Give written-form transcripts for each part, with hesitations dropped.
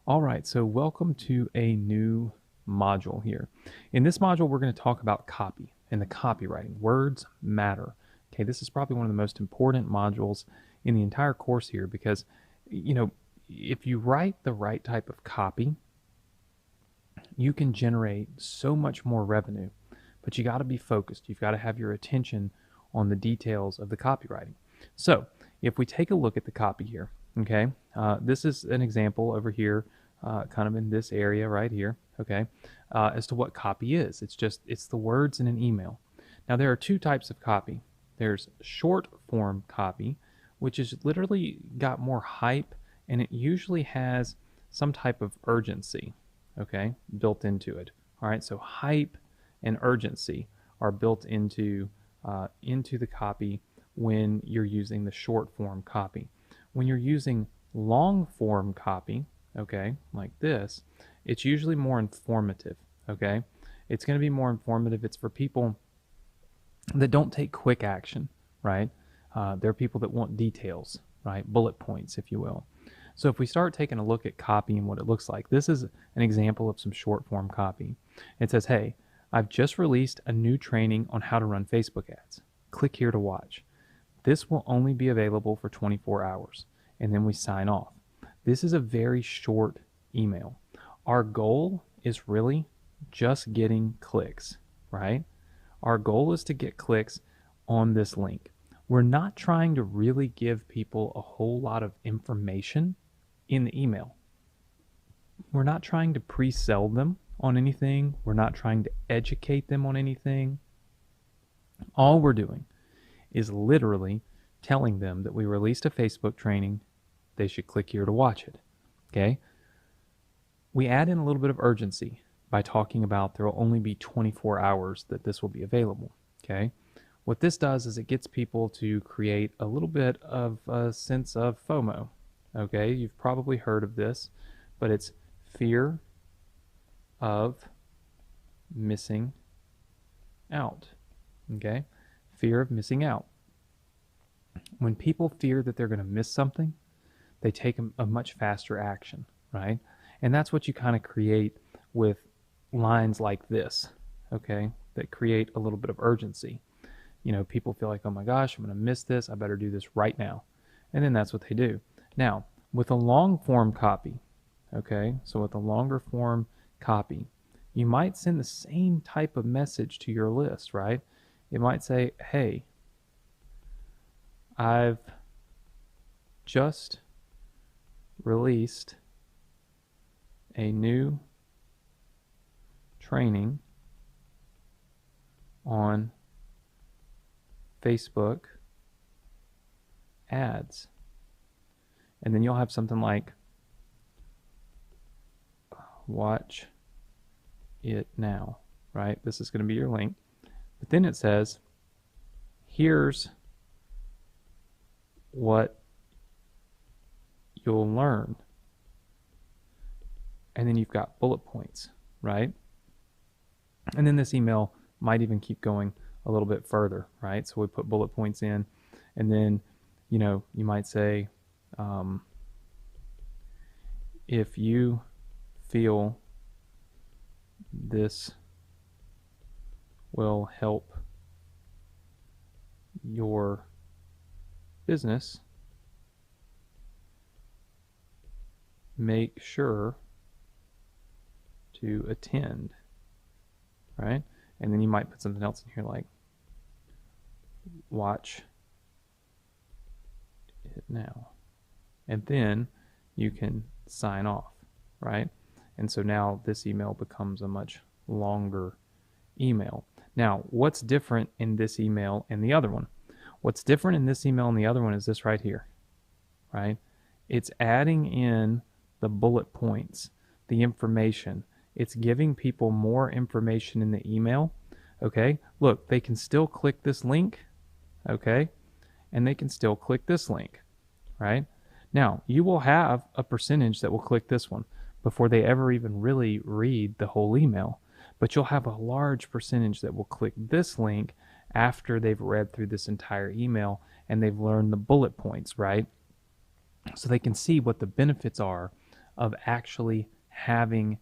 All right, so welcome to a new module here. In this module, we're going to talk about copy and the copywriting. Words matter. Okay, this is probably one of the most important modules in the entire course here because, if you write the right type of copy, you can generate so much more revenue, but you got to be focused. You've got to have your attention on the details of the copywriting. So if we take a look at the copy here, okay, this is an example over here, kind of in this area right here, okay, as to what copy is. It's the words in an email. Now there are two types of copy. There's short form copy, which is literally got more hype, and it usually has some type of urgency, okay, built into it. All right, so hype and urgency are built into the copy when you're using the short form copy. When you're using long form copy, okay, like this, it's usually more informative, okay? It's going to be more informative. It's for people that don't take quick action, right? There are people that want details, right? Bullet points, if you will. So if we start taking a look at copy and what it looks like, this is an example of some short form copy. It says, hey, I've just released a new training on how to run Facebook ads. Click here to watch. This will only be available for 24 hours. And then we sign off. This is a very short email. Our goal is really just getting clicks, right? Our goal is to get clicks on this link. We're not trying to really give people a whole lot of information in the email. We're not trying to pre-sell them on anything. We're not trying to educate them on anything. All we're doing is literally telling them that we released a Facebook training. They should click here to watch it. Okay? We add in a little bit of urgency by talking about there will only be 24 hours that this will be available. Okay? What this does is it gets people to create a little bit of a sense of FOMO. Okay? You've probably heard of this, but it's fear of missing out. Okay? Fear of missing out. When people fear that they're going to miss something, they take a much faster action, right? And that's what you kind of create with lines like this, okay, that create a little bit of urgency. People feel like, oh my gosh, I'm going to miss this. I better do this right now. And then that's what they do. Now, with a long form copy, okay, so with a longer form copy, you might send the same type of message to your list, right? It might say, hey, I've just released a new training on Facebook ads. And then you'll have something like, watch it now, right? This is going to be your link. But then it says, here's what you'll learn. And then you've got bullet points, right? And then this email might even keep going a little bit further, right? So we put bullet points in, and then, you might say, if you feel this will help your business, make sure to attend, right? And then you might put something else in here like, watch it now. And then you can sign off, right? And so now this email becomes a much longer email. Now, what's different in this email and the other one? What's different in this email and the other one is this right here, right? It's adding in the bullet points, the information. It's giving people more information in the email, okay? Look, they can still click this link, okay? And they can still click this link, right? Now, you will have a percentage that will click this one before they ever even really read the whole email, but you'll have a large percentage that will click this link after they've read through this entire email and they've learned the bullet points, right? So they can see what the benefits are of actually having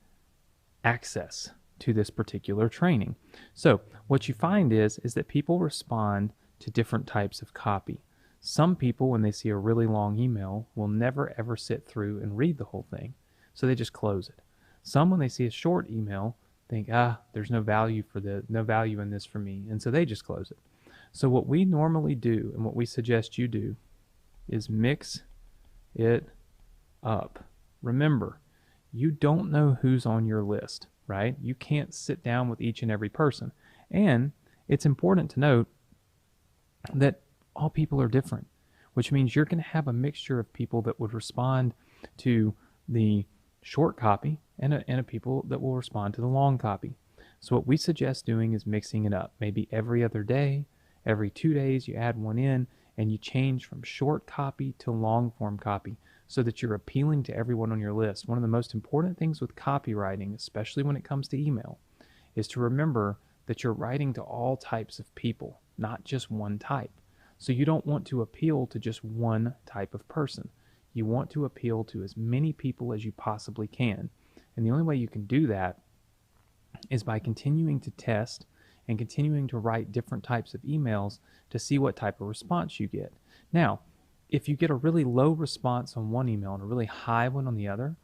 access to this particular training. So what you find is that people respond to different types of copy. Some people, when they see a really long email, will never ever sit through and read the whole thing, so they just close it. Some, when they see a short email, think, there's no value in this for me, and so they just close it. So what we normally do, and what we suggest you do, is mix it up. Remember, you don't know who's on your list, right? You can't sit down with each and every person. And it's important to note that all people are different, which means you're going to have a mixture of people that would respond to the short copy and a people that will respond to the long copy. So what we suggest doing is mixing it up. Maybe every other day, every 2 days, you add one in and you change from short copy to long form copy so that you're appealing to everyone on your list. One of the most important things with copywriting, especially when it comes to email, is to remember that you're writing to all types of people, not just one type. So you don't want to appeal to just one type of person. You want to appeal to as many people as you possibly can. And the only way you can do that is by continuing to test and continuing to write different types of emails to see what type of response you get. Now, if you get a really low response on one email and a really high one on the other,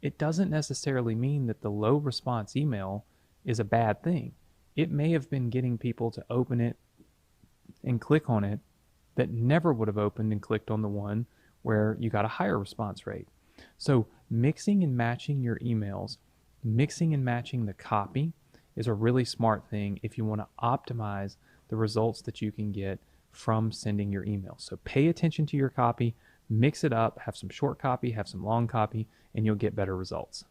it doesn't necessarily mean that the low response email is a bad thing. It may have been getting people to open it and click on it that never would have opened and clicked on the one where you got a higher response rate. So mixing and matching your emails, mixing and matching the copy is a really smart thing if you want to optimize the results that you can get from sending your emails. So pay attention to your copy, mix it up, have some short copy, have some long copy, and you'll get better results.